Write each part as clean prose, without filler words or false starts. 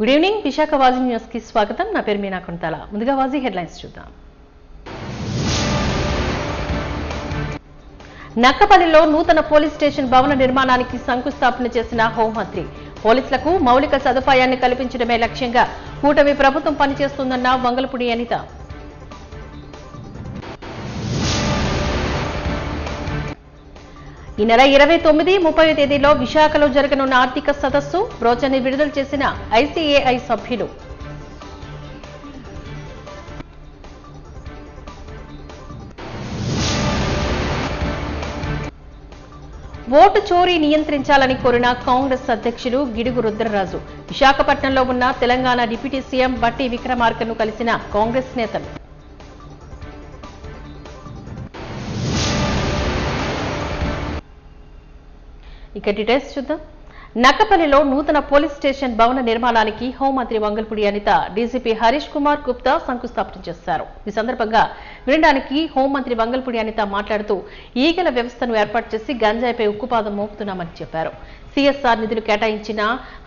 Good evening Visakha వాజీ news కి స్వాగతం. నా పేరు మీనా కొంతాల. ముందుగా వాజీ హెడ్లైన్స్ చూద్దాం. నక్కపల్లిలో నూతన పోలీస్ స్టేషన్ భవన నిర్మాణానికి శంకుస్థాపన చేసిన హోంమంత్రి. పోలీసులకు మౌలిక సదుపాయాన్ని కల్పించడమే లక్ష్యంగా కూటమి ప్రభుత్వం పనిచేస్తుందన్న వంగలపూడి అనిత. ఈ నెల 29, 30 తేదీలో విశాఖలో జరగనున్న ఆర్థిక సదస్సు బ్రోచర్ని విడుదల చేసిన ఐసీఏఐ సభ్యులు. ఓటు చోరీ నియంత్రించాలని కోరిన కాంగ్రెస్ అధ్యక్షులు గిడుగు రుద్రరాజు. విశాఖపట్నంలో ఉన్న తెలంగాణ డిప్యూటీ సీఎం బట్టి విక్రమార్కను కలిసిన కాంగ్రెస్ నేతలు. ఇక డీటెయిల్స్ చూద్దాం. నక్కపల్లిలో నూతన పోలీస్ స్టేషన్ భవన నిర్మాణానికి హోంమంత్రి వంగలపూడి అనిత, డీజీపీ హరీష్ కుమార్ గుప్తా శంకుస్థాపన చేశారు. ఈ సందర్భంగా వినడానికి హోంమంత్రి వంగలపూడి అనిత మాట్లాడుతూ ఈగల వ్యవస్థను ఏర్పాటు చేసి గంజాయిపై ఉక్కుపాదం మోపుతున్నామని చెప్పారు. సీఎస్ఆర్ నిధులు కేటాయించిన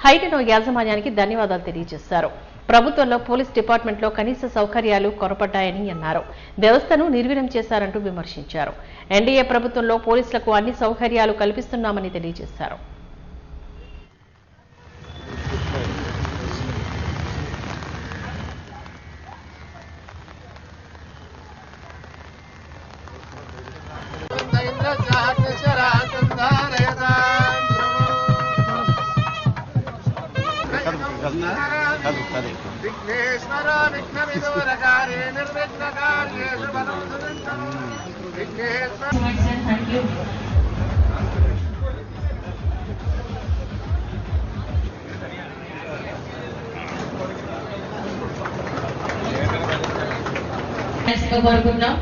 హైటెనో యాజమాన్యానికి ధన్యవాదాలు తెలియజేశారు. ప్రభుత్వంలో పోలీస్ డిపార్ట్మెంట్లో కనీస సౌకర్యాలు కొరపడ్డాయని అన్నారు. వ్యవస్థను నిర్వీర్యం చేశారంటూ విమర్శించారు. ఎన్డీఏ ప్రభుత్వంలో పోలీసులకు అన్ని సౌకర్యాలు కల్పిస్తున్నామని తెలియజేశారు. కోరుకుంటున్నాం.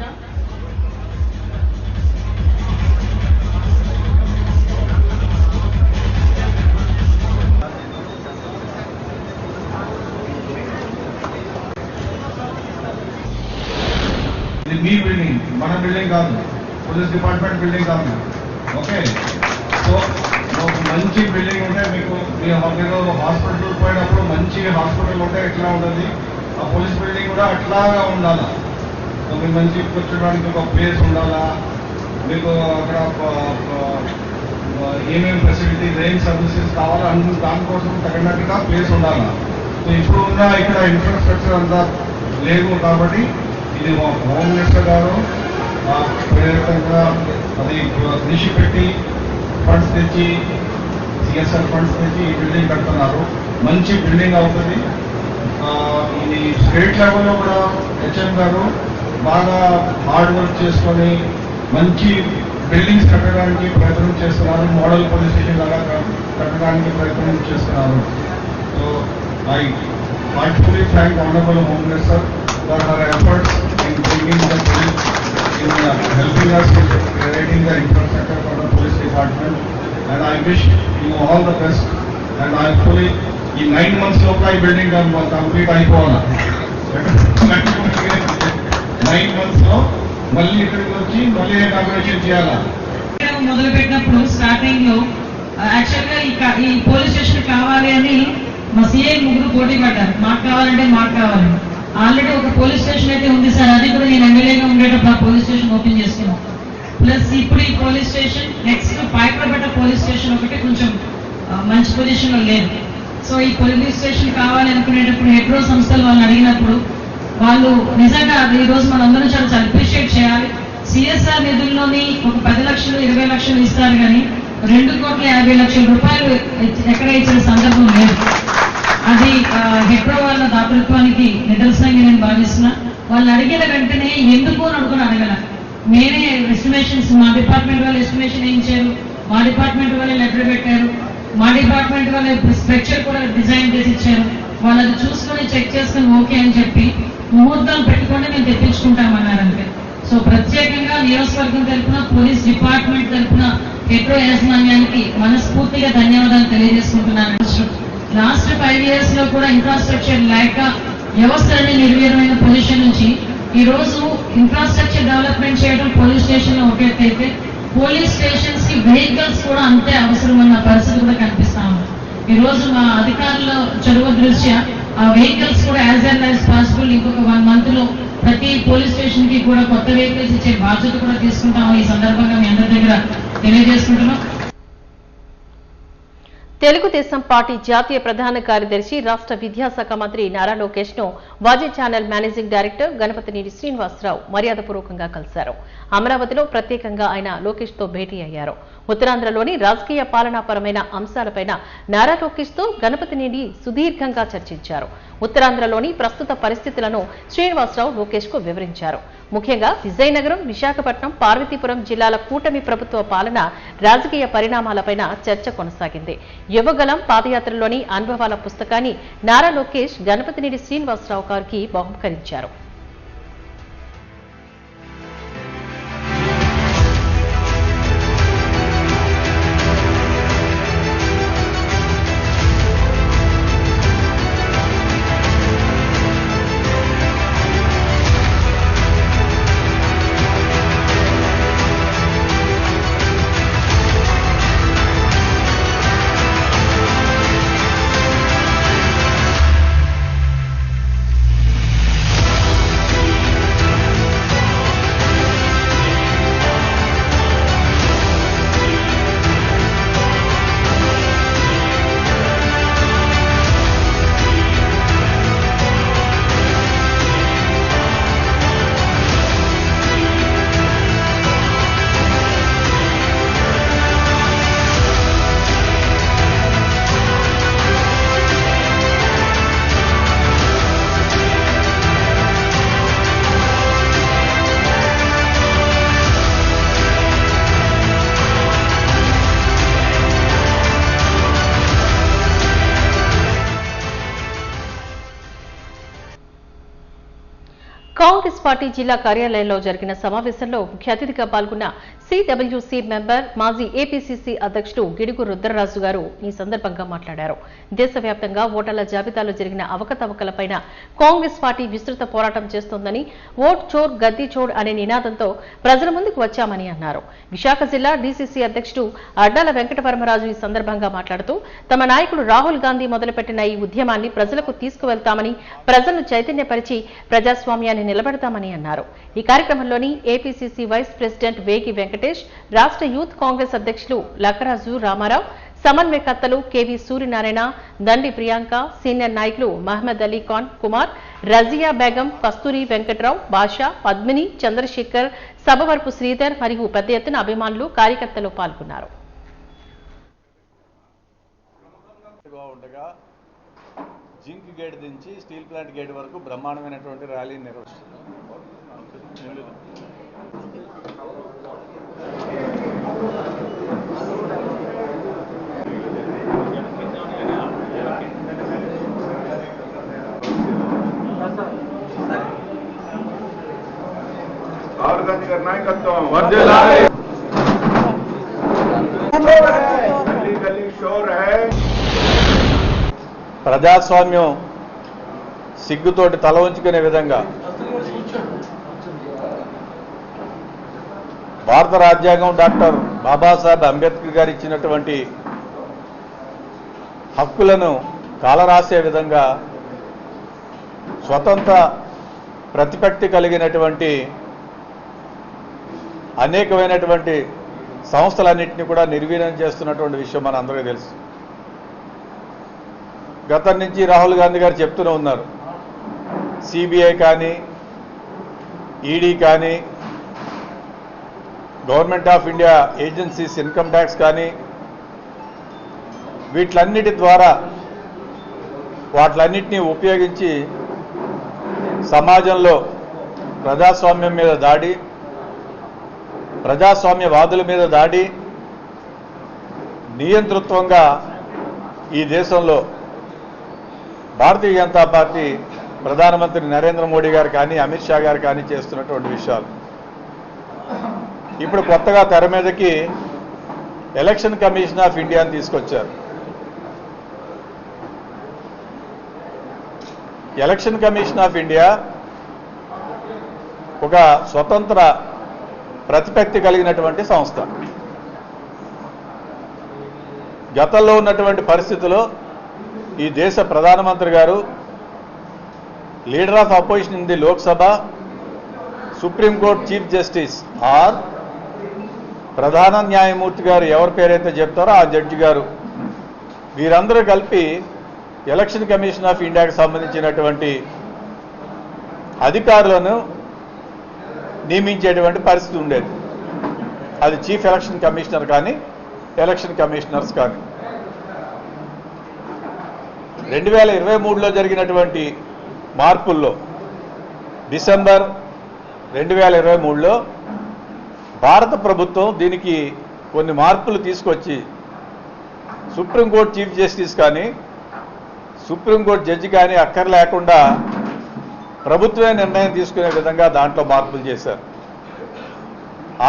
ఇది మీ బిల్డింగ్, మన బిల్డింగ్ కాదు, పోలీస్ డిపార్ట్మెంట్ బిల్డింగ్ కాదు. ఓకే, సో ఒక మంచి బిల్డింగ్ ఉంటే మీకు మీరు హాస్పిటల్ పోయినప్పుడు మంచి హాస్పిటల్ ఉంటే ఎట్లా ఉంటుంది, ఆ పోలీస్ బిల్డింగ్ కూడా అట్లాగా ఉండాలా. సో మీకు మంచి కూర్చోడానికి ఒక ప్లేస్ ఉండాలా, మీకు అక్కడ ఏమేమి ఫెసిలిటీస్, ఏం సర్వీసెస్ కావాలో అన్ని దానికోసం తగినట్టుగా ప్లేస్ ఉండాలా. సో ఇప్పుడు ఉన్న ఇక్కడ ఇన్ఫ్రాస్ట్రక్చర్ అంతా లేదు కాబట్టి ఇది హోమ్ మినిస్టర్ గారు ప్రేరకంగా అది కృషి పెట్టి ఫండ్స్ తెచ్చి, సిఎస్ఆర్ ఫండ్స్ తెచ్చి ఈ బిల్డింగ్ కడుతున్నారు. మంచి బిల్డింగ్ అవుతుంది. ఇది స్టేట్ లెవెల్లో కూడా హెచ్ఎం గారు బాగా హార్డ్ వర్క్ చేసుకొని మంచి బిల్డింగ్స్ కట్టడానికి ప్రయత్నం చేస్తున్నారు. మోడల్ పోలీస్ స్టేషన్ లాగా కట్టడానికి ప్రయత్నం చేస్తున్నారు. So I heartfully thank honourable home minister for her efforts in bringing the police, in helping us in creating the infrastructure for the police department, and I wish you all the best. And I fully in 9 months local building complete అయిపోవాలా. 9 months లో మళ్ళీ ఇక్కడికి వచ్చి మళ్ళీ inauguration చేయాలా. మొదలు పెట్టినప్పుడు starting లో యాక్చువల్గా ఈ పోలీస్ స్టేషన్ కావాలి అని మా సీఐ ముగ్గురు పోటీ పడ్డారు. మాకు కావాలంటే మాకు కావాలి. ఆల్రెడీ ఒక పోలీస్ స్టేషన్ అయితే ఉంది సార్, అది కూడా నేను ఎమ్మెల్యేగా ఉండేటప్పుడు ఆ పోలీస్ స్టేషన్ ఓపెన్ చేసుకున్నాం. ప్లస్ ఇప్పుడు ఈ police station next Payakarapeta police station ఒకటి కొంచెం మంచి పొజిషన్ లో లేదు. సో ఈ పోలీస్ స్టేషన్ కావాలి అనుకునేటప్పుడు హెడ్రో సంస్థలు వాళ్ళని అడిగినప్పుడు వాళ్ళు నిజంగా ఈ రోజు మనందరం చాలా అప్రిషియేట్ చేయాలి. సిఎస్ఆర్ నిధుల్లోని ఒక 10 లక్షలు 20 లక్షలు ఇస్తారు కానీ 2,50,00,000 రూపాయలు ఎక్కడ ఇచ్చిన సందర్భం లేదు. అది హెడ్రో వాళ్ళ దాతృత్వానికి నిదర్శనంగా నేను భావిస్తున్నా. వాళ్ళు అడిగిన వెంటనే ఎందుకు అని అడగల. నేనే ఎస్టిమేషన్స్, మా డిపార్ట్మెంట్ వాళ్ళు ఎస్టిమేషన్ వేయించారు, మా డిపార్ట్మెంట్ వాళ్ళే లెటర్ పెట్టారు, మా డిపార్ట్మెంట్ వాళ్ళే స్ట్రక్చర్ కూడా డిజైన్ చేసి ఇచ్చారు. వాళ్ళు అది చూసుకొని చెక్ చేసుకుని ఓకే అని చెప్పి ముహూర్తాలు పెట్టుకొని మేము తెప్పించుకుంటామన్నారంటే. సో ప్రత్యేకంగా నియోజకవర్గం తరఫున, పోలీస్ డిపార్ట్మెంట్ తరఫున హెడ్రో యాజమాన్యానికి మనస్ఫూర్తిగా ధన్యవాదాలు తెలియజేసుకుంటున్నాను. లాస్ట్ 5 years లో కూడా ఇన్ఫ్రాస్ట్రక్చర్ లేక వ్యవస్థలన్నీ నిర్వీర్యమైన పొజిషన్ నుంచి ఈ రోజు ఇన్ఫ్రాస్ట్రక్చర్ డెవలప్మెంట్ చేయడం పోలీస్ స్టేషన్ లో ఒకటైతే పోలీస్ స్టేషన్స్ కి వెహికల్స్ కూడా అంతే అవసరమన్న పరిస్థితి కూడా కనిపిస్తా ఉంది. ఈ రోజు మా అధికారుల చొరవ దృష్ట్యా ఆ వెహికల్స్ కూడా యాజ్ ఎర్లీ యాజ్ పాసిబుల్ ఇంకొక 1 month లో ప్రతి పోలీస్ స్టేషన్ కి కూడా కొత్త వెహికల్స్ ఇచ్చే బాధ్యత కూడా తీసుకుంటాము. ఈ సందర్భంగా మీ అందరి దగ్గర తెలియజేసుకుంటున్నాం. తెలుగుదేశం పార్టీ జాతీయ ప్రధాన కార్యదర్శి రాష్ట్ర విద్యాశాఖ మంత్రి నారా లోకేష్ ను వాజీ ఛానల్ మేనేజింగ్ డైరెక్టర్ గణపతినేని శ్రీనివాసరావు మర్యాదపూర్వకంగా కలిశారు. అమరావతిలో ప్రత్యేకంగా ఆయన లోకేష్ తో భేటీ అయ్యారు. ఉత్తరాంధ్రలోని రాజకీయ పాలనాపరమైన అంశాలపైన నారా లోకేష్ తో గణపతినేని సుదీర్ఘంగా చర్చించారు. ఉత్తరాంధ్రలోని ప్రస్తుత పరిస్థితులను శ్రీనివాసరావు లోకేష్ కు వివరించారు. ముఖ్యంగా విజయనగరం, విశాఖపట్నం, పార్వతీపురం జిల్లాల కూటమి ప్రభుత్వ పాలన, రాజకీయ పరిణామాలపైన చర్చ కొనసాగింది. యువగలం పాదయాత్రలోని అనుభవాల పుస్తకాన్ని నారా లోకేష్ గణపతినేని శ్రీనివాసరావు గారికి బహుకరించారు. కాంగ్రెస్ పార్టీ జిల్లా కార్యాలయంలో జరిగిన సమావేశంలో ముఖ్య అతిథిగా పాల్గొన్న సిడబ్ల్యూసీ మెంబర్, మాజీ ఏపీసీసీ అధ్యక్షుడు గిడుగు రుద్రరాజు గారు ఈ సందర్భంగా మాట్లాడారు. దేశవ్యాప్తంగా ఓటర్ల జాబితాలో జరిగిన అవకతవకలపైన కాంగ్రెస్ పార్టీ విస్తృత పోరాటం చేస్తోందని, ఓట్ చోర్ గద్దీ చోర్ అనే నినాదంతో ప్రజల ముందుకు వచ్చామని అన్నారు. విశాఖ జిల్లా డీసీసీ అధ్యక్షుడు అడ్డాల వెంకటవర్మరాజు ఈ సందర్భంగా మాట్లాడుతూ తమ నాయకుడు రాహుల్ గాంధీ మొదలుపెట్టిన ఈ ఉద్యమాన్ని ప్రజలకు తీసుకువెళ్తామని, ప్రజలను చైతన్యపరిచి ప్రజాస్వామ్యాన్ని నిలబెడతామని అన్నారు. ఈ కార్యక్రమంలోని ఏపీసీసీ వైస్ ప్రెసిడెంట్ వేగి వెంకటేష్, రాష్ట్ర యూత్ కాంగ్రెస్ అధ్యక్షులు లక్కరాజు రామారావు, సమన్వయకర్తలు కేవీ సూర్యనారాయణ, దండి ప్రియాంక, సీనియర్ నాయకులు మహమ్మద్ అలీ ఖాన్ కుమార్, రజియా బేగం, కస్తూరి వెంకట్రావు, బాషా, పద్మిని, చంద్రశేఖర్, సభవరపు శ్రీధర్ మరియు పెద్ద ఎత్తున అభిమానులు, కార్యకర్తలు పాల్గొన్నారు. జింక్ గేట్ నుంచి స్టీల్ ప్లాంట్ గేట్ వరకు బ్రహ్మాండమైనటువంటి ర్యాలీని నిర్వహిస్తున్నారు. రాహుల్ గాంధీ గారి నాయకత్వం ప్రజాస్వామ్యం సిగ్గుతోటి తల వంచుకునే విధంగా భారత రాజ్యాంగం డాక్టర్ బాబాసాహెబ్ అంబేద్కర్ గారు ఇచ్చినటువంటి హక్కులను కాలరాసే విధంగా స్వతంత్ర ప్రతిపత్తి కలిగినటువంటి అనేకమైనటువంటి సంస్థలన్నింటినీ కూడా నిర్వీర్యం చేస్తున్నటువంటి విషయం మన అందరికీ తెలుసు. గతం నుంచి రాహుల్ గాంధీ గారు చెప్తూనే ఉన్నారు, సిబిఐ కానీ, ఈడీ కానీ, government of India agencies, income tax కానీ, వీటిలన్నిటి ద్వారా వాటిలన్నింటినీ ఉపయోగించి సమాజంలో ప్రజాస్వామ్యం మీద దాడి, ప్రజాస్వామ్యవాదుల మీద దాడి, నియంతృత్వంగా ఈ దేశంలో భారతీయ జనతా పార్టీ ప్రధానమంత్రి నరేంద్ర మోడీ గారు కానీ, అమిత్ షా గారు కానీ చేస్తున్నటువంటి విషయాలు. ఇప్పుడు కొత్తగా తెర మీదకి ఎలక్షన్ కమిషన్ ఆఫ్ ఇండియాని తీసుకొచ్చారు. ఎలక్షన్ కమిషన్ ఆఫ్ ఇండియా ఒక స్వతంత్ర ప్రతిపత్తి కలిగినటువంటి సంస్థ. గతంలో ఉన్నటువంటి పరిస్థితుల్లో ఈ దేశ ప్రధానమంత్రి గారు, leader of opposition in the Lok Sabha, supreme court chief justice R ప్రధాన న్యాయమూర్తి గారు ఎవరి పేరైతే చెప్తారో ఆ జడ్జి గారు, వీరందరూ కలిపి ఎలక్షన్ కమిషన్ ఆఫ్ ఇండియాకి సంబంధించినటువంటి అధికారులను నియమించేటువంటి పరిస్థితి ఉండేది. అది చీఫ్ ఎలక్షన్ కమిషనర్ కానీ ఎలక్షన్ కమిషనర్స్ కానీ. 2023లో జరిగినటువంటి మార్పుల్లో డిసెంబర్ 2023లో భారత ప్రభుత్వం దీనికి కొన్ని మార్పులు తీసుకొచ్చి సుప్రీంకోర్టు చీఫ్ జస్టిస్ కానీ సుప్రీంకోర్టు జడ్జి కానీ అక్కర్లేకుండా ప్రభుత్వమే నిర్ణయం తీసుకునే విధంగా దాంట్లో మార్పులు చేశారు.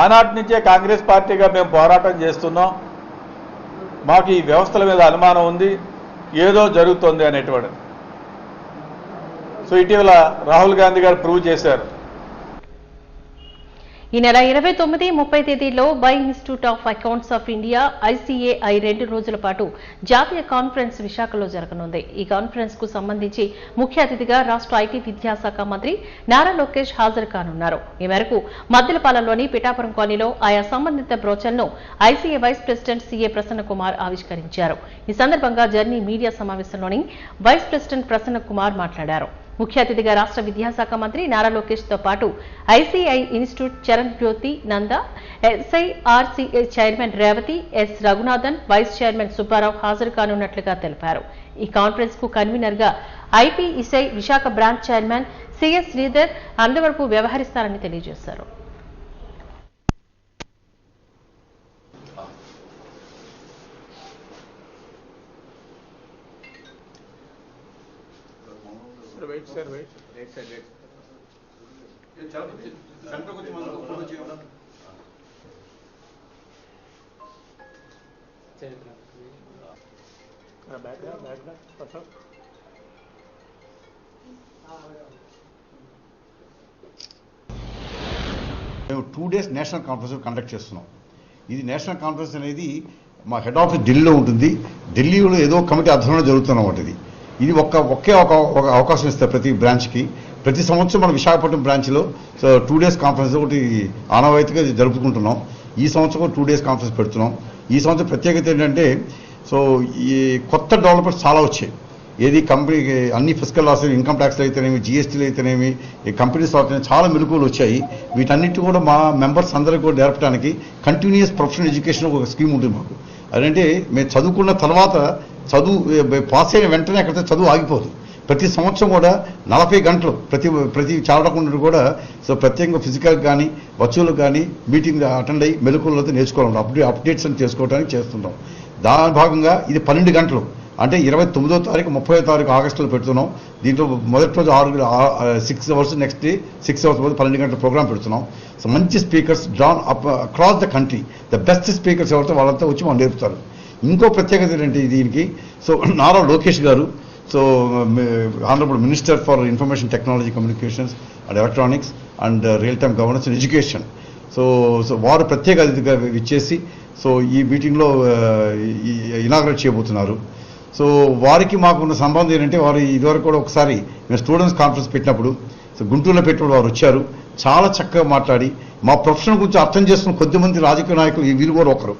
ఆనాటి నుంచే కాంగ్రెస్ పార్టీగా మేము పోరాటం చేస్తున్నాం. మాకు ఈ వ్యవస్థల మీద అనుమానం ఉంది, ఏదో జరుగుతుంది అనేటువంటి. సో ఇటీవల రాహుల్ గాంధీ గారు ప్రూవ్ చేశారు. ఈ నెల 29, 30 తేదీల్లో by institute of accounts of India ICAI 2 రోజుల పాటు జాతీయ కాన్ఫరెన్స్ విశాఖలో జరగనుంది. ఈ కాన్ఫరెన్స్ కు సంబంధించి ముఖ్య అతిథిగా రాష్ట్ర ఐటీ విద్యాశాఖ మంత్రి నారా లోకేష్ హాజరు కానున్నారు. ఈ మేరకు మద్దిలపాలెంలోని పిఠాపురం కాలనీలో ఆయా సంబంధిత బ్రోచర్ను ICAI vice president CA Prasanna Kumar ఆవిష్కరించారు. ఈ సందర్భంగా జర్నీ మీడియా సమావేశంలోని వైస్ ప్రెసిడెంట్ ప్రసన్న కుమార్ మాట్లాడారు. ముఖ్య అతిథిగా రాష్ట్ర విద్యాశాఖ మంత్రి నారా లోకేష్ తో పాటు ICAI institute Charan Jyothi Nanda, SIRCA chairman Revathi, S Raghunathan, vice chairman Subbarao హాజరు కానున్నట్లుగా తెలిపారు. ఈ కాన్ఫరెన్స్ కు కన్వీనర్ గా IPISI Visakha branch chairman CS Sridhar Andavarapu వ్యవహరిస్తారని తెలియజేశారు. మేము 2 days నేషనల్ కాన్ఫరెన్స్ కండక్ట్ చేస్తున్నాం. ఇది నేషనల్ కాన్ఫరెన్స్ అనేది మా హెడ్ ఆఫీస్ ఢిల్లీలో ఉంటుంది. ఢిల్లీలో ఏదో కమిటీ ఆధ్వర్యంలో జరుగుతున్నమాట. ఇది ఒకే ఒక అవకాశం ఇస్తారు ప్రతి బ్రాంచ్కి. ప్రతి సంవత్సరం మన విశాఖపట్నం బ్రాంచ్లో 2 days కాన్ఫరెన్స్ ఒకటి ఆనవాయితీగా జరుపుకుంటున్నాం. ఈ సంవత్సరం 2 days కాన్ఫరెన్స్ పెడుతున్నాం. ఈ సంవత్సరం ప్రత్యేకత ఏంటంటే ఈ కొత్త డెవలప్మెంట్స్ చాలా వచ్చాయి. ఏది కంపెనీకి అన్ని ఫిజికల్ లాస్, ఇన్కమ్ ట్యాక్స్లు అయితేనేమి, GSTలు అయితేనేమి, ఈ కంపెనీస్ అయితేనేమి చాలా మెలకువలు వచ్చాయి. వీటన్నిటి కూడా మా మెంబర్స్ అందరికీ కూడా నేర్పడానికి కంటిన్యూస్ ప్రొఫెషనల్ ఎడ్యుకేషన్ ఒక స్కీమ్ ఉంటుంది మాకు. అదంటే మేము చదువుకున్న తర్వాత పాస్ అయిన వెంటనే అక్కడ చదువు ఆగిపోదు. ప్రతి సంవత్సరం కూడా 40 గంటలు ప్రతి చాలకుండా కూడా ప్రత్యేకంగా ఫిజికల్ కానీ వర్చువల్ కానీ మీటింగ్ అటెండ్ అయ్యి మెలకువలతో నేర్చుకోవాలి, అప్డేట్స్ అని చేసుకోవడానికి చేస్తుంటాం. దాని భాగంగా ఇది 12 గంటలు అంటే 29వ తారీఖు 30వ తారీఖు ఆగస్టులో పెడుతున్నాం. దీంట్లో మొదటి రోజు 6 అవర్స్, నెక్స్ట్ డే 6 అవర్స్ 12 గంటల ప్రోగ్రామ్ పెడుతున్నాం. సో మంచి speakers drawn across the country, the best speakers ఎవరితో వాళ్ళంతా వచ్చి మనం నేర్పుతారు. ఇంకో ప్రత్యేకత ఏంటంటే దీనికి నారా లోకేష్ గారు, honourable minister for information technology, communications and electronics and real time governance and education, వారు ప్రత్యేక అతిథిగా ఇచ్చేసి ఈ మీటింగ్లో ఇనాగ్రేట్ చేయబోతున్నారు. వారికి మాకున్న సంబంధం ఏంటంటే, వారు ఇదివరకు కూడా ఒకసారి మేము స్టూడెంట్స్ కాన్ఫరెన్స్ పెట్టినప్పుడు గుంటూరులో పెట్టినప్పుడు వారు వచ్చారు. చాలా చక్కగా మాట్లాడి మా ప్రొఫెషన్ గురించి అర్థం చేసుకున్న కొద్దిమంది రాజకీయ నాయకులు వీరు కూడా ఒకరు.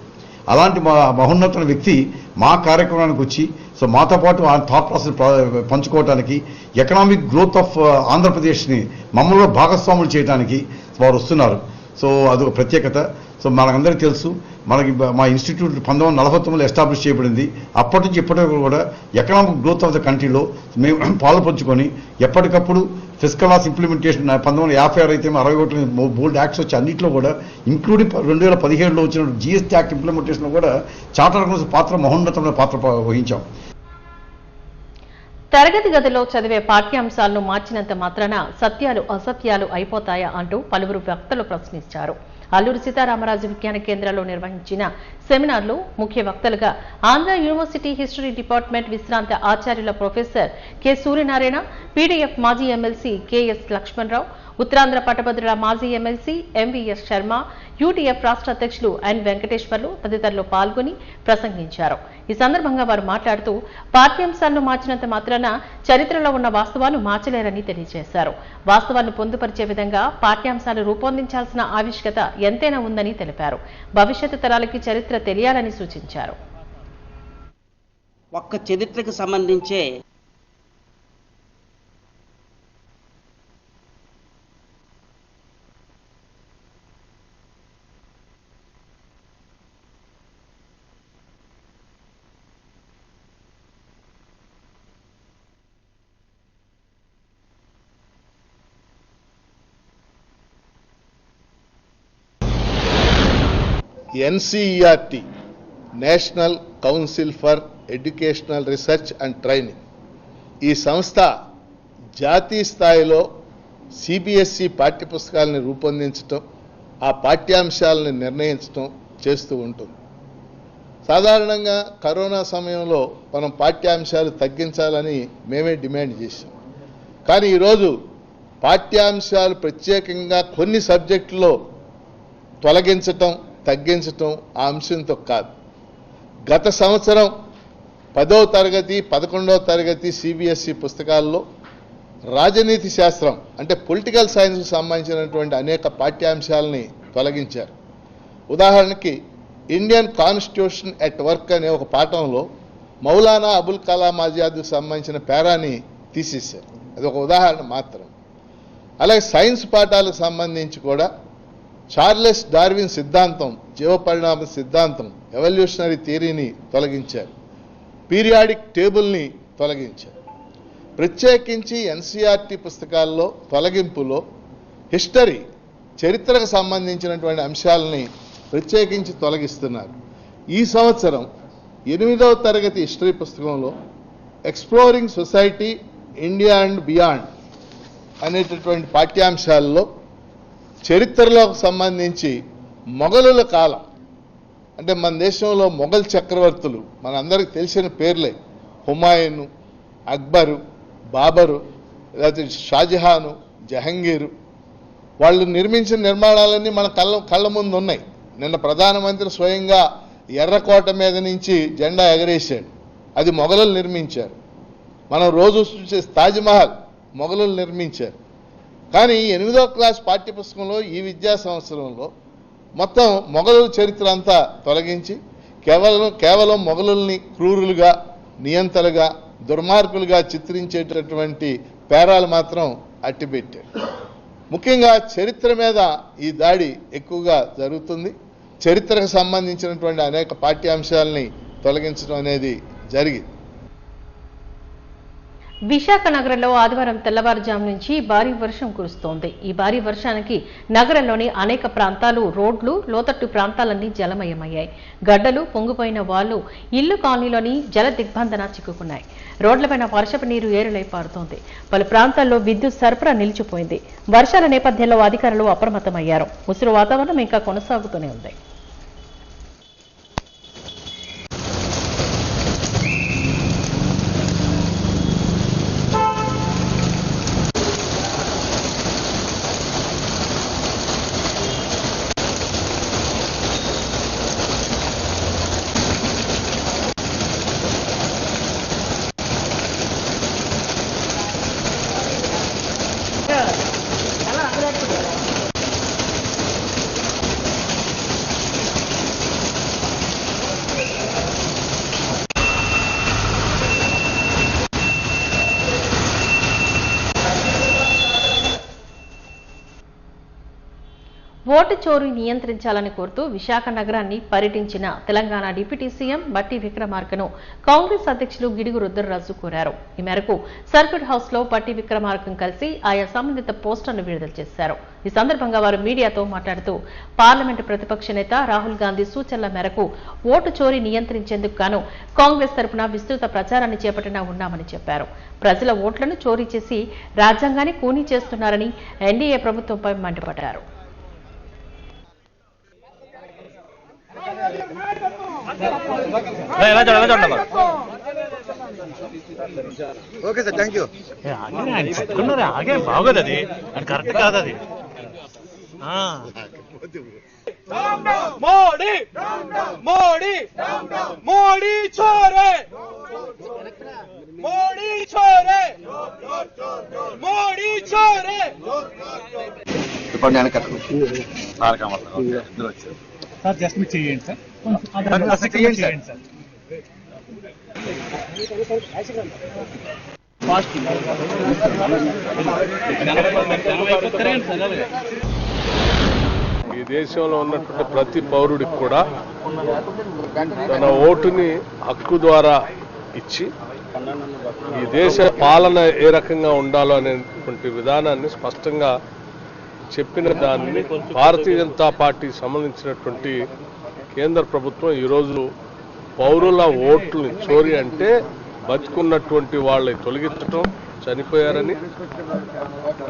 అలాంటి మా మహోన్నత వ్యక్తి మా కార్యక్రమానికి వచ్చి మాతో పాటు ఆ థాట్ ప్రాసెస్ పంచుకోవడానికి, ఎకనామిక్ గ్రోత్ ఆఫ్ ఆంధ్రప్రదేశ్ని మమ్మల్ని భాగస్వాములు చేయడానికి వారు వస్తున్నారు. అదొక ప్రత్యేకత. మనకందరికీ తెలుసు, మా ఇన్స్టిట్యూట్ 1949లో ఎస్టాబ్లిష్ చేయబడింది. అప్పటి నుంచి ఇప్పటివరకు కూడా ఎకనామిక్ గ్రోత్ ఆఫ్ ద కంట్రీలో మేము పాలు పంచుకొని ఎప్పటికప్పుడు ఫిజికల్ లాస్ ఇంప్లిమెంటేషన్ 1956 అయితే 61 బోల్డ్ యాక్ట్స్ వచ్చి అన్నింటిలో కూడా ఇంక్లూడింగ్ 2017లో వచ్చిన GST యాక్ట్ ఇంప్లిమెంటేషన్లో కూడా చార్టర్ అకౌంట్స్ మహోన్నతమైన పాత్ర వహించాం. తరగతి గదిలో చదివే పాఠ్యాంశాలను మార్చినంత మాత్రాన సత్యాలు అసత్యాలు అయిపోతాయా అంటూ పలువురు వక్తలు ప్రశ్నించారు. అల్లూరి సీతారామరాజు విజ్ఞాన కేంద్రంలో నిర్వహించిన సెమినార్లో ముఖ్య వక్తలుగా ఆంధ్ర యూనివర్సిటీ హిస్టరీ డిపార్ట్మెంట్ విశ్రాంత ఆచార్యుల ప్రొఫెసర్ కె సూర్యనారాయణ, PDF మాజీ ఎమ్మెల్సీ KS లక్ష్మణరావు, ఉత్తరాంధ్ర పట్టభద్రుల మాజీ ఎమ్మెల్సీ ఎంవీఎస్ శర్మ, యూటీఎఫ్ రాష్ట్ర అధ్యక్షులు ఎన్ వెంకటేశ్వర్లు తదితరులు పాల్గొని ప్రసంగించారు. ఈ సందర్భంగా వారు మాట్లాడుతూ పాఠ్యాంశాలను మార్చినంత మాత్రాన చరిత్రలో ఉన్న వాస్తవాలు మార్చలేరని తెలియజేశారు. వాస్తవాలను పొందుపరిచే విధంగా పాఠ్యాంశాలు రూపొందించాల్సిన ఆవశ్యకత ఎంతైనా ఉందని తెలిపారు. భవిష్యత్తు తరాలకి చరిత్ర తెలియాలని సూచించారు. ఒక్క చరిత్రకు సంబంధించే NCERT, national council for educational research and training, ఈ సంస్థ జాతీయ స్థాయిలో CBSE పాఠ్యపుస్తకాలను రూపొందించటం, ఆ పాఠ్యాంశాలను నిర్ణయించటం చేస్తూ ఉంటుంది. సాధారణంగా కరోనా సమయంలో మనం పాఠ్యాంశాలు తగ్గించాలని మేమే డిమాండ్ చేశాం. కానీ ఈరోజు పాఠ్యాంశాలు ప్రత్యేకంగా కొన్ని సబ్జెక్టులో తొలగించటం, తగ్గించటం ఆ అంశంతో కాదు. గత సంవత్సరం 10వ తరగతి 11వ తరగతి CBSE పుస్తకాల్లో రాజనీతి శాస్త్రం అంటే పొలిటికల్ సైన్స్కు సంబంధించినటువంటి అనేక పాఠ్యాంశాలని తొలగించారు. ఉదాహరణకి ఇండియన్ కాన్స్టిట్యూషన్ ఎట్ వర్క్ అనే ఒక పాఠంలో మౌలానా అబుల్ కలాం ఆజాద్కు సంబంధించిన పేరాని తీసేశారు. అది ఒక ఉదాహరణ మాత్రం. అలాగే సైన్స్ పాఠాలకు సంబంధించి కూడా చార్లెస్ డార్విన్ సిద్ధాంతం, జీవపరిణామ సిద్ధాంతం, ఎవల్యూషనరీ థియరీని తొలగించారు. పీరియాడిక్ టేబుల్ని తొలగించారు. ప్రత్యేకించి NCERT పుస్తకాల్లో తొలగింపులో హిస్టరీ, చరిత్రకు సంబంధించినటువంటి అంశాలని ప్రత్యేకించి తొలగిస్తున్నారు. ఈ సంవత్సరం 8వ తరగతి హిస్టరీ పుస్తకంలో exploring society India and beyond అనేటటువంటి పాఠ్యాంశాల్లో చరిత్రలోకి సంబంధించి మొఘలుల కాలం అంటే మన దేశంలో మొఘల్ చక్రవర్తులు మనందరికి తెలిసిన పేర్లే, హుమాయూను, అక్బరు, బాబరు, లేకపోతే షాజహాను, జహంగీరు, వాళ్ళు నిర్మించిన నిర్మాణాలన్నీ మన కళ్ళ ముందు ఉన్నాయి. నిన్న ప్రధానమంత్రి స్వయంగా ఎర్రకోట మీద నుంచి జెండా ఎగరేశాడు. అది మొఘలులు నిర్మించారు. మనం రోజు చూసే తాజ్మహల్ మొఘలులు నిర్మించారు. కానీ 8వ క్లాస్ పాఠ్యపుస్తకంలో ఈ విద్యా సంవత్సరంలో మొత్తం మొఘలుల చరిత్ర అంతా తొలగించి కేవలం మొఘలుల్ని క్రూరులుగా, నియంతలుగా, దుర్మార్గులుగా చిత్రించేటటువంటి పేరాలు మాత్రం అట్టిపెట్టారు. ముఖ్యంగా చరిత్ర మీద ఈ దాడి ఎక్కువగా జరుగుతుంది. చరిత్రకు సంబంధించినటువంటి అనేక పాఠ్యాంశాలని తొలగించడం అనేది జరిగింది. విశాఖ నగరంలో ఆదివారం తెల్లవారుజాము నుంచి భారీ వర్షం కురుస్తోంది. ఈ భారీ వర్షానికి నగరంలోని అనేక ప్రాంతాలు, రోడ్లు, లోతట్టు ప్రాంతాలన్నీ జలమయమయ్యాయి. గడ్డలు, పొంగిపోయిన వాళ్లు, ఇల్లు కాలనీలోని జల దిగ్బంధన చిక్కుకున్నాయి. రోడ్లపైన వర్షపు నీరు ఏరులై పారుతోంది. పలు ప్రాంతాల్లో విద్యుత్ సరఫరా నిలిచిపోయింది. వర్షాల నేపథ్యంలో అధికారులు అప్రమత్తమయ్యారు. ముసురు వాతావరణం ఇంకా కొనసాగుతూనే ఉంది. ఓటు చోరీ నియంత్రించాలని కోరుతూ విశాఖ నగరాన్ని పర్యటించిన తెలంగాణ డిప్యూటీ సీఎం బట్టి విక్రమార్కను కాంగ్రెస్ అధ్యక్షులు గిడుగు రుద్రరాజు కోరారు. ఈ మేరకు సర్క్యూట్ హౌస్ లో బట్టి విక్రమార్కం కలిసి ఆయా సంబంధిత పోస్టర్ను విడుదల చేశారు. ఈ సందర్భంగా వారు మీడియాతో మాట్లాడుతూ పార్లమెంటు ప్రతిపక్ష నేత రాహుల్ గాంధీ సూచనల మేరకు ఓటు చోరీ నియంత్రించేందుకు గాను కాంగ్రెస్ తరపున విస్తృత ప్రచారాన్ని చేపట్టినా ఉన్నామని చెప్పారు. ప్రజల ఓట్లను చోరీ చేసి రాజ్యాంగాన్ని కూనీ చేస్తున్నారని ఎన్డీఏ ప్రభుత్వంపై మండిపడ్డారు. Okay sir, thank you. ఆగే బాగోదు, అది కరెక్ట్ కాదు అది. మోడీ మోడీ మోడీ చోరే మోడీ చోరే మోడీ చోరే. సార్ జస్ట్ మీరు చేయండి సార్, చేయండి సార్. ఈ దేశంలో ఉన్నటువంటి ప్రతి పౌరుడికి కూడా తన ఓటుని హక్కు ద్వారా ఇచ్చి ఈ దేశ పాలన ఏ రకంగా ఉండాలో అనేటువంటి విధానాన్ని స్పష్టంగా చెప్పిన దాన్ని భారతీయ జనతా పార్టీకి సంబంధించినటువంటి కేంద్ర ప్రభుత్వం ఈరోజు పౌరుల ఓట్లని చోరీ అంటే బతుకున్నటువంటి వాళ్ళని తొలగించడం, చనిపోయారని,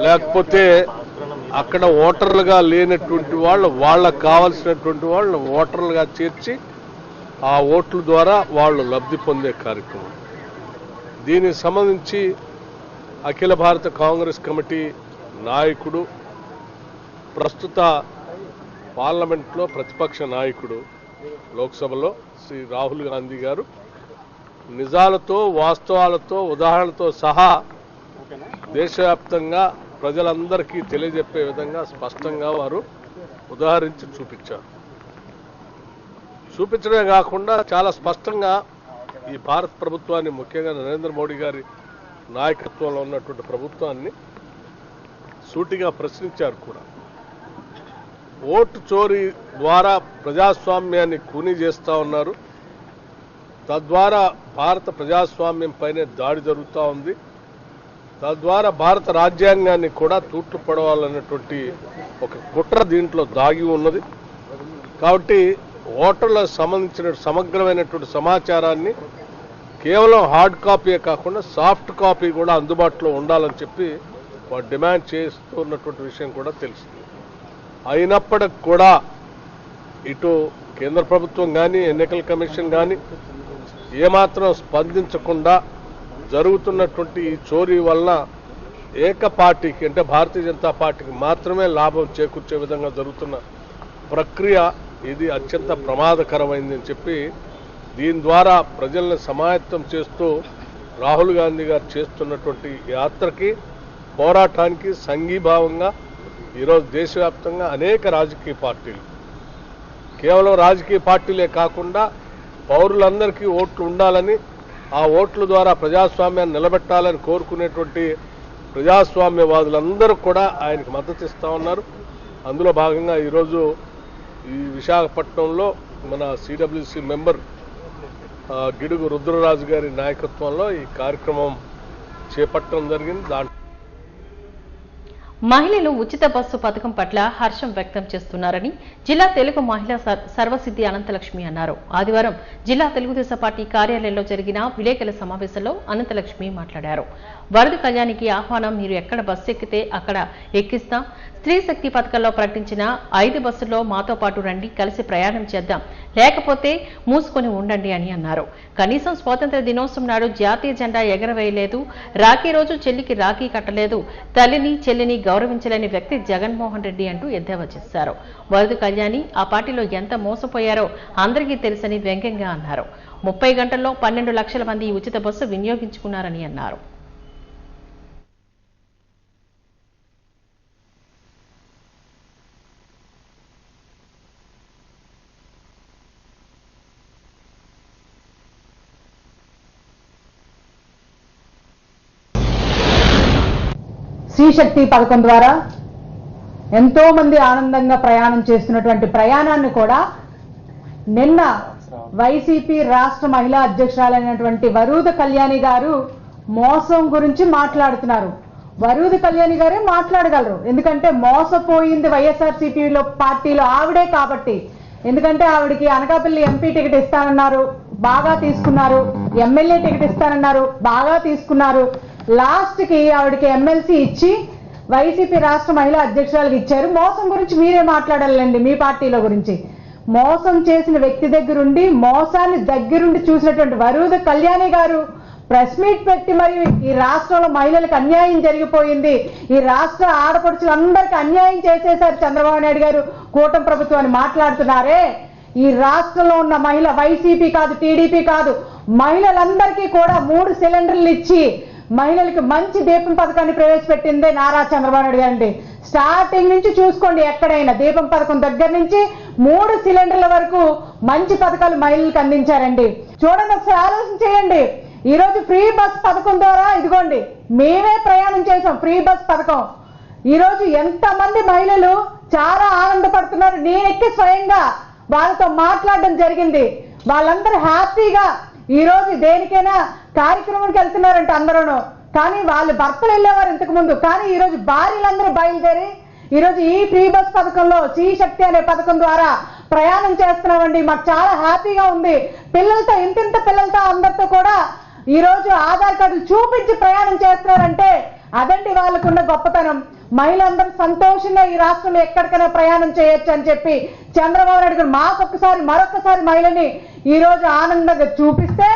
లేకపోతే అక్కడ ఓటర్లుగా లేనటువంటి వాళ్ళకు కావాల్సినటువంటి వాళ్ళు ఓటర్లుగా చేర్చి ఆ ఓట్ల ద్వారా వాళ్ళు లబ్ధి పొందే కార్యక్రమం. దీనికి సంబంధించి అఖిల భారత కాంగ్రెస్ కమిటీ నాయకుడు, ప్రస్తుత పార్లమెంట్లో ప్రతిపక్ష నాయకుడు లోక్సభలో శ్రీ రాహుల్ గాంధీ గారు నిజాలతో, వాస్తవాలతో, ఉదాహరణలతో సహా దేశవ్యాప్తంగా ప్రజలందరికీ తెలియజెప్పే విధంగా స్పష్టంగా వారు ఉదాహరించి చూపించారు. చూపించడమే కాకుండా చాలా స్పష్టంగా ఈ భారత ప్రభుత్వాన్ని, ముఖ్యంగా నరేంద్ర మోడీ గారి నాయకత్వంలో ఉన్నటువంటి ప్రభుత్వాన్ని సూటిగా ప్రశ్నించారు కూడా. ఓటు చోరీ ద్వారా ప్రజాస్వామ్యాన్ని కూనీ చేస్తూ ఉన్నారు. తద్వారా భారత ప్రజాస్వామ్యం పైనే దాడి జరుగుతూ ఉంది. తద్వారా భారత రాజ్యాంగాన్ని కూడా తూట్లు పడవాలన్నటువంటి ఒక కుట్ర దీంట్లో దాగి ఉన్నది. కాబట్టి ఓటర్లకు సంబంధించిన సమగ్రమైనటువంటి సమాచారాన్ని కేవలం హార్డ్ కాపీయే కాకుండా సాఫ్ట్ కాపీ కూడా అందుబాటులో ఉండాలని చెప్పి వారు డిమాండ్ చేస్తున్నటువంటి విషయం కూడా తెలుస్తుంది. అయినప్పటికి కూడా ఇటు కేంద్ర ప్రభుత్వం కానీ, ఎన్నికల కమిషన్ కానీ ఏమాత్రం స్పందించకుండా జరుగుతున్నటువంటి ఈ చోరీ వలన ఏక పార్టీకి, అంటే భారతీయ జనతా పార్టీకి మాత్రమే లాభం చేకూర్చే విధంగా జరుగుతున్న ప్రక్రియ ఇది అత్యంత ప్రమాదకరమైందని చెప్పి దీని ద్వారా ప్రజల్ని సమాయత్తం చేస్తూ రాహుల్ గాంధీ గారు చేస్తున్నటువంటి యాత్రకి, పోరాటానికి సంఘీభావంగా ఈరోజు దేశవ్యాప్తంగా అనేక రాజకీయ పార్టీలు, కేవలం రాజకీయ పార్టీలే కాకుండా పౌరులందరికీ ఓట్లు ఉండాలని, ఆ ఓట్ల ద్వారా ప్రజాస్వామ్యాన్ని నిలబెట్టాలని కోరుకునేటువంటి ప్రజాస్వామ్యవాదులందరూ కూడా ఆయనకు మద్దతు ఇస్తూ ఉన్నారు. అందులో భాగంగా ఈరోజు ఈ విశాఖపట్నంలో మన సిడబ్ల్యూసి మెంబర్ గిడుగు రుద్రరాజు గారి నాయకత్వంలో ఈ కార్యక్రమం చేపట్టడం జరిగింది. దాంట్లో మహిళలు ఉచిత బస్సు పథకం పట్ల హర్షం వ్యక్తం చేస్తున్నారని జిల్లా తెలుగు మహిళా సర్వసిద్ధి అనంతలక్ష్మి అన్నారు. ఆదివారం జిల్లా తెలుగుదేశం పార్టీ కార్యాలయంలో జరిగిన విలేకరుల సమావేశంలో అనంతలక్ష్మి మాట్లాడారు. వరద కళ్యాణికి ఆహ్వానం, మీరు ఎక్కడ బస్సు ఎక్కితే అక్కడ ఎక్కిస్తాం. స్త్రీ శక్తి పథకంలో ప్రకటించిన 5 బస్సుల్లో మాతో పాటు రండి, కలిసి ప్రయాణం చేద్దాం, లేకపోతే మూసుకొని ఉండండి అని అన్నారు. కనీసం స్వాతంత్ర దినోత్సవం నాడు జాతీయ జెండా ఎగరవేయలేదు, రాఖీ రోజు చెల్లికి రాఖీ కట్టలేదు, తల్లిని చెల్లిని గౌరవించలేని వ్యక్తి జగన్మోహన్ రెడ్డి అంటూ ఎద్దేవా చేశారు. వరద కళ్యాణి ఆ పార్టీలో ఎంత మోసపోయారో అందరికీ తెలుసని వ్యంగ్యంగా అన్నారు. 30 గంటల్లో 12 లక్షల మంది ఈ ఉచిత బస్సు వినియోగించుకున్నారని అన్నారు. స్త్రీశక్తి పథకం ద్వారా ఎంతో మంది ఆనందంగా ప్రయాణం చేస్తున్నటువంటి ప్రయాణాన్ని కూడా నిన్న వైసీపీ రాష్ట్ర మహిళా అధ్యక్షురాలైనటువంటి వరూద కళ్యాణి గారు మోసం గురించి మాట్లాడుతున్నారు. వరూద కళ్యాణి గారే మాట్లాడగలరు, ఎందుకంటే మోసపోయింది వైఎస్ఆర్సీపీలో పార్టీలో ఆవిడే కాబట్టి. ఎందుకంటే ఆవిడికి అనకాపల్లి ఎంపీ టికెట్ ఇస్తానన్నారు, బాగా తీసుకున్నారు. ఎమ్మెల్యే టికెట్ ఇస్తానన్నారు, బాగా తీసుకున్నారు. లాస్ట్ కి ఆవిడకి ఎమ్మెల్సీ ఇచ్చి వైసీపీ రాష్ట్ర మహిళా అధ్యక్షురాలకు ఇచ్చారు. మోసం గురించి మీరే మాట్లాడాలండి, మీ పార్టీలో గురించి. మోసం చేసిన వ్యక్తి దగ్గరుండి, మోసాన్ని దగ్గరుండి చూసినటువంటి వరూద కళ్యాణి గారు ప్రెస్ మీట్ పెట్టి మరి ఈ రాష్ట్రంలో మహిళలకు అన్యాయం జరిగిపోయింది, ఈ రాష్ట్ర ఆడపడుచులందరికీ అన్యాయం చేసేశారు చంద్రబాబు నాయుడు గారు కూటమి ప్రభుత్వాన్ని మాట్లాడుతున్నారే. ఈ రాష్ట్రంలో ఉన్న మహిళ వైసీపీ కాదు, టీడీపీ కాదు, మహిళలందరికీ కూడా 3 సిలిండర్లు ఇచ్చి మహిళలకు మంచి దీపం పథకాన్ని ప్రవేశపెట్టిందే నారా చంద్రబాబు నాయుడు గారండి. స్టార్టింగ్ నుంచి చూసుకోండి, ఎక్కడైనా దీపం పథకం దగ్గర నుంచి 3 సిలిండర్ల వరకు మంచి పథకాలు మహిళలకు అందించారండి. చూడండి, ఒకసారి ఆలోచన చేయండి. ఈ రోజు ఫ్రీ బస్ పథకం ద్వారా ఇదిగోండి మేమే ప్రయాణం చేసాం. ఫ్రీ బస్ పథకం ఈ రోజు ఎంతమంది మహిళలు చాలా ఆనందపడుతున్నారు. నేను ఎక్కి స్వయంగా వాళ్ళతో మాట్లాడడం జరిగింది. వాళ్ళందరూ హ్యాపీగా ఈ రోజు దేనికైనా కార్యక్రమానికి వెళ్తున్నారంట అందరూను. కానీ వాళ్ళు భర్తలు వెళ్ళేవారు ఇంతకు ముందు, కానీ ఈ రోజు భార్యలందరూ బయలుదేరి ఈ రోజు ఈ ఫ్రీ బస్ పథకంలో శ్రీ శక్తి అనే పథకం ద్వారా ప్రయాణం చేస్తున్నామండి. మాకు చాలా హ్యాపీగా ఉంది. పిల్లలతో ఇంతింత పిల్లలతో అందరితో కూడా ఈ రోజు ఆధార్ కార్డులు చూపించి ప్రయాణం చేస్తున్నారంటే అదండి వాళ్ళకున్న గొప్పతనం. మహిళలందరూ సంతోషంగా ఈ రాష్ట్రంలో ఎక్కడికైనా ప్రయాణం చేయొచ్చు అని చెప్పి చంద్రబాబు నాయుడు గారు మాకొకసారి మరొకసారి మహిళని ఈ రోజు ఆనందంగా చూపిస్తే,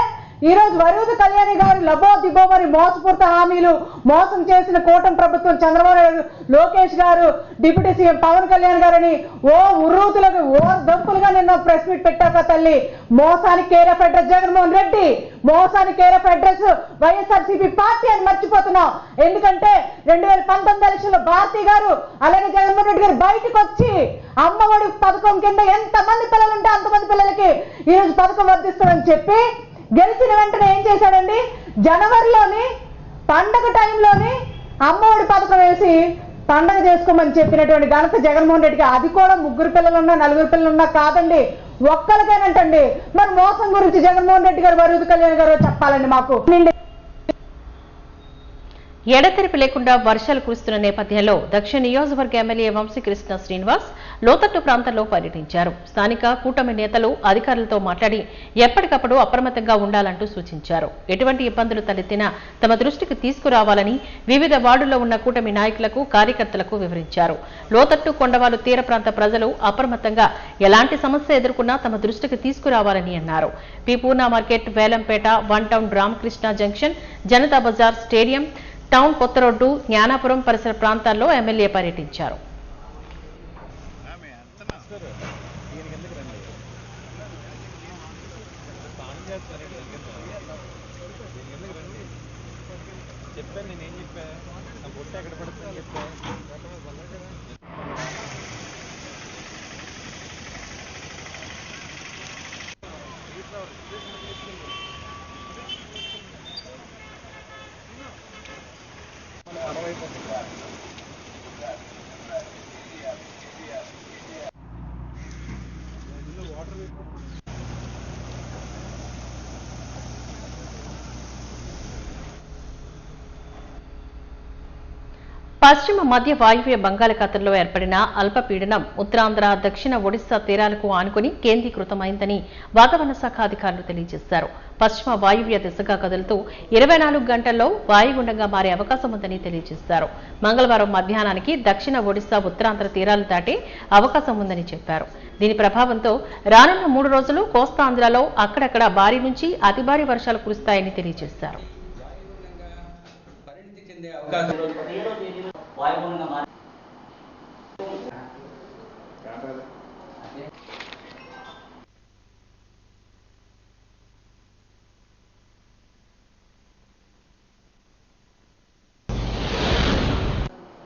ఈ రోజు వరూధ కళ్యాణి గారు లబో దిబో మరి మోసపూరిత హామీలు మోసం చేసిన కూటమి ప్రభుత్వం చంద్రబాబు నాయుడు, లోకేష్ గారు, డిప్యూటీ సీఎం పవన్ కళ్యాణ్ గారని ఓ ఉర్రూతులకు ఓ దంపులుగా నిన్న ప్రెస్ మీట్ పెట్టాక తల్లి మోసానికి care of address Jaganmohan Reddy, మోసానికి care of address YSRCP party అని మర్చిపోతున్నాం. ఎందుకంటే 2019 ఎలక్షన్లో భారతి గారు అలాగే జగన్మోహన్ రెడ్డి గారు బయటకు వచ్చి అమ్మఒడి పథకం కింద ఎంతమంది పిల్లలు ఉంటే అంతమంది పిల్లలకి ఈ రోజు పథకం వర్తిస్తామని చెప్పి గెలిచిన వెంటనే ఏం చేశాడండి, జనవరిలోని పండగ టైంలోని అమ్మఒడి పథకం వేసి పండగ చేసుకోమని చెప్పినటువంటి ఘనత జగన్మోహన్ రెడ్డికి. అది కూడా 3 పిల్లలున్నా 4 పిల్లలున్నా కాదండి, ఒక్కరికేనంటండి. మరి మోసం గురించి జగన్మోహన్ రెడ్డి గారు, వరూధ కళ్యాణ్ గారు చెప్పాలండి మాకు. ఎడతెరిపి లేకుండా వర్షాలు కురుస్తున్న నేపథ్యంలో దక్షిణ నియోజకవర్గ ఎమ్మెల్యే వంశీకృష్ణ శ్రీనివాస్ లోతట్టు ప్రాంతాల్లో పర్యటించారు. స్థానిక కూటమి నేతలు అధికారులతో మాట్లాడి ఎప్పటికప్పుడు అప్రమత్తంగా ఉండాలంటూ సూచించారు. ఎటువంటి ఇబ్బందులు తలెత్తినా తమ దృష్టికి తీసుకురావాలని వివిధ వార్డుల్లో ఉన్న కూటమి నాయకులకు, కార్యకర్తలకు వివరించారు. లోతట్టు కొండవాలు తీర ప్రాంత ప్రజలు అప్రమత్తంగా ఎలాంటి సమస్య ఎదుర్కొన్నా తమ దృష్టికి తీసుకురావాలని అన్నారు. P Purna market, Velampeta, 1 town, Ramakrishna junction, Janata Bazar, stadium, town, కొత్త రోడ్డు, జ్ఞానాపురం పరిసర ప్రాంతాల్లో ఎమ్మెల్యే పర్యటించారు. పశ్చిమ మధ్య వాయువ్య బంగాళాఖాతంలో ఏర్పడిన అల్పపీడనం ఉత్తరాంధ్ర, దక్షిణ ఒడిశా తీరాలకు ఆనుకుని కేంద్రీకృతమైందని వాతావరణ శాఖ అధికారులు తెలియజేశారు. పశ్చిమ వాయువ్య దిశగా కదులుతూ 24 గంటల్లో వాయుగుండంగా మారే అవకాశం ఉందని తెలియజేశారు. మంగళవారం మధ్యాహ్నానికి దక్షిణ ఒడిశా, ఉత్తరాంధ్ర తీరాలు దాటే అవకాశం ఉందని చెప్పారు. దీని ప్రభావంతో రానున్న 3 రోజులు కోస్తాంధ్రలో అక్కడక్కడ భారీ నుంచి అతి భారీ వర్షాలు కురుస్తాయని తెలియజేశారు.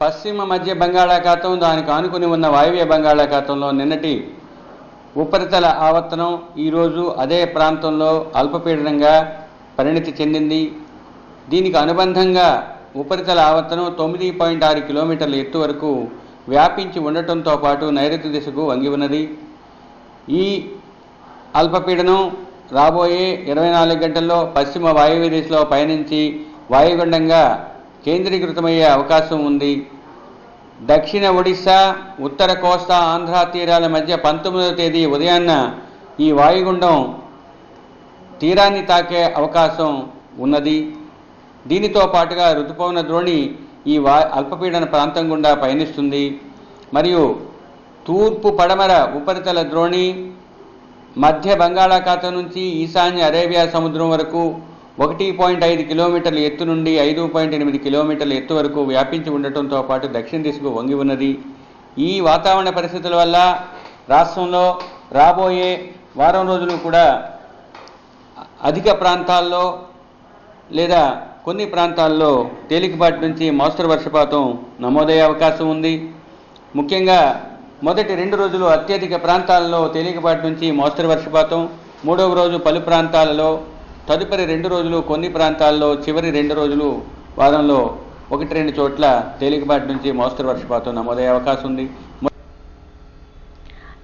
పశ్చిమ మధ్య బంగాళాఖాతం, దానికి ఆనుకుని ఉన్న వాయువ్య బంగాళాఖాతంలో నిన్నటి ఉపరితల ఆవర్తనం ఈరోజు అదే ప్రాంతంలో అల్పపీడనంగా పరిణతి చెందింది. దీనికి అనుబంధంగా ఉపరితల ఆవర్తనం 9.6 కిలోమీటర్ల ఎత్తు వరకు వ్యాపించి ఉండటంతో పాటు నైరుతి దిశకు వంగి ఉన్నది. ఈ అల్పపీడనం రాబోయే 24 గంటల్లో పశ్చిమ వాయువ్య దిశలో పయనించి వాయుగుండంగా కేంద్రీకృతమయ్యే అవకాశం ఉంది. దక్షిణ ఒడిశా, ఉత్తర కోస్తా, ఆంధ్ర తీరాల మధ్య 19వ తేదీ ఉదయాన్న ఈ వాయుగుండం తీరాన్ని తాకే అవకాశం ఉన్నది. దీనితో పాటుగా రుతుపవన ద్రోణి ఈ అల్పపీడన ప్రాంతం గుండా పయనిస్తుంది. మరియు తూర్పు పడమర ఉపరితల ద్రోణి మధ్య బంగాళాఖాతం నుంచి ఈశాన్య అరేబియా సముద్రం వరకు 1.5 కిలోమీటర్ల ఎత్తు నుండి 5.8 కిలోమీటర్ల ఎత్తు వరకు వ్యాపించి ఉండటంతో పాటు దక్షిణ దిశకు వంగి ఉన్నది. ఈ వాతావరణ పరిస్థితుల వల్ల రాష్ట్రంలో రాబోయే వారం రోజులు కూడా అధిక ప్రాంతాల్లో లేదా కొన్ని ప్రాంతాల్లో తేలికపాటి నుంచి మోస్తరు వర్షపాతం నమోదయ్యే అవకాశం ఉంది. ముఖ్యంగా మొదటి 2 రోజులు అత్యధిక ప్రాంతాలలో తేలికపాటి నుంచి మోస్తరు వర్షపాతం, 3వ రోజు పలు ప్రాంతాలలో, తదుపరి 2 రోజులు కొన్ని ప్రాంతాల్లో, చివరి 2 రోజులు వారంలో 1-2 చోట్ల తేలికపాటి నుంచి మోస్తరు వర్షపాతం నమోదయ్యే అవకాశం ఉంది.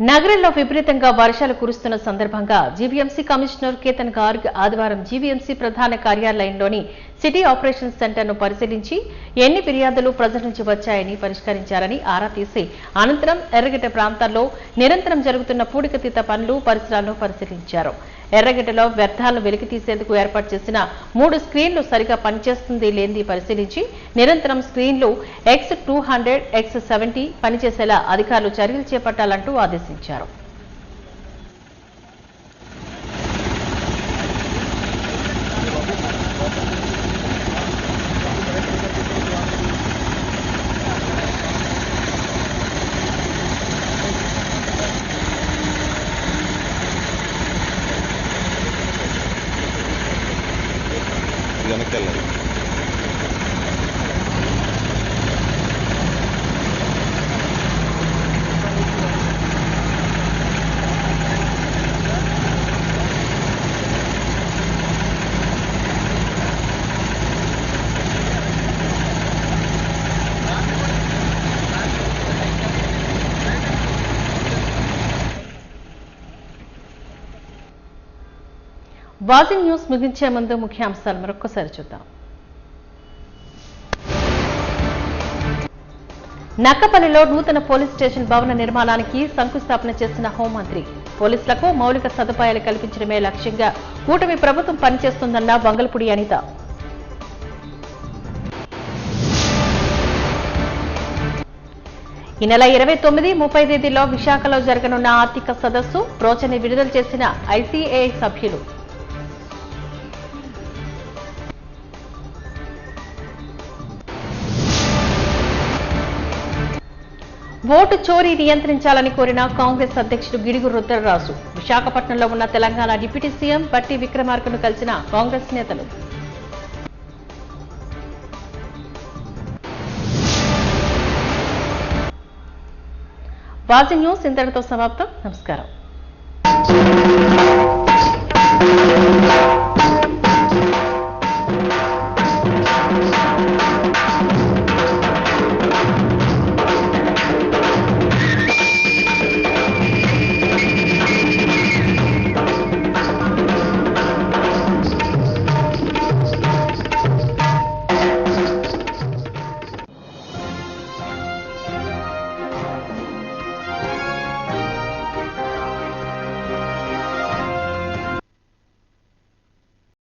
నగరంలో విపరీతంగా వర్షాలు కురుస్తున్న సందర్భంగా జీవీఎంసీ కమిషనర్ కేతన్ గార్గ్ ఆదివారం జీవీఎంసీ ప్రధాన కార్యాలయంలోని సిటీ ఆపరేషన్స్ సెంటర్ను పరిశీలించి ఎన్ని ఫిర్యాదులు ప్రజల నుంచి వచ్చాయని పరిష్కరించారని ఆరా తీసి అనంతరం ఎర్రగడ్డ ప్రాంతాల్లో నిరంతరం జరుగుతున్న పూడికతీత పనులు పరిసరాలను పరిశీలించారు. ఎర్రగడ్డలో వ్యర్థాలను వెలికితీసేందుకు ఏర్పాటు చేసిన 3 స్క్రీన్లు సరిగా పనిచేస్తుంది లేనిది పరిశీలించి నిరంతరం స్క్రీన్లు X200, X70 పనిచేసేలా అధికారులు చర్యలు చేపట్టాలంటూ ఆదేశించారు. వాజీ న్యూస్ ముగించే ముందు ముఖ్యాంశాలు మరొకసారి చూద్దాం. నక్కపల్లిలో నూతన పోలీస్ స్టేషన్ భవన నిర్మాణానికి శంకుస్థాపన చేసిన హోంమంత్రి. పోలీసులకు మౌలిక సదుపాయాలు కల్పించడమే లక్ష్యంగా కూటమి ప్రభుత్వం పనిచేస్తుందన్న వంగల్పూడి అనిత. ఈ నెల 29, 30 తేదీల్లో విశాఖలో జరగనున్న ఆర్థిక సదస్సు బ్రోచర్ని విడుదల చేసిన ఐసీఏఐ సభ్యులు. ఓటు చోరీ నియంత్రించాలని కోరిన కాంగ్రెస్ అధ్యక్షుడు గిడుగు రుద్రరాజు. విశాఖపట్నంలో ఉన్న తెలంగాణ డిప్యూటీ సీఎం బట్టి విక్రమార్కను కలిసిన కాంగ్రెస్ నేతలు. వాజీ న్యూస్ ఇంతటితో సమాప్తం. నమస్కారం.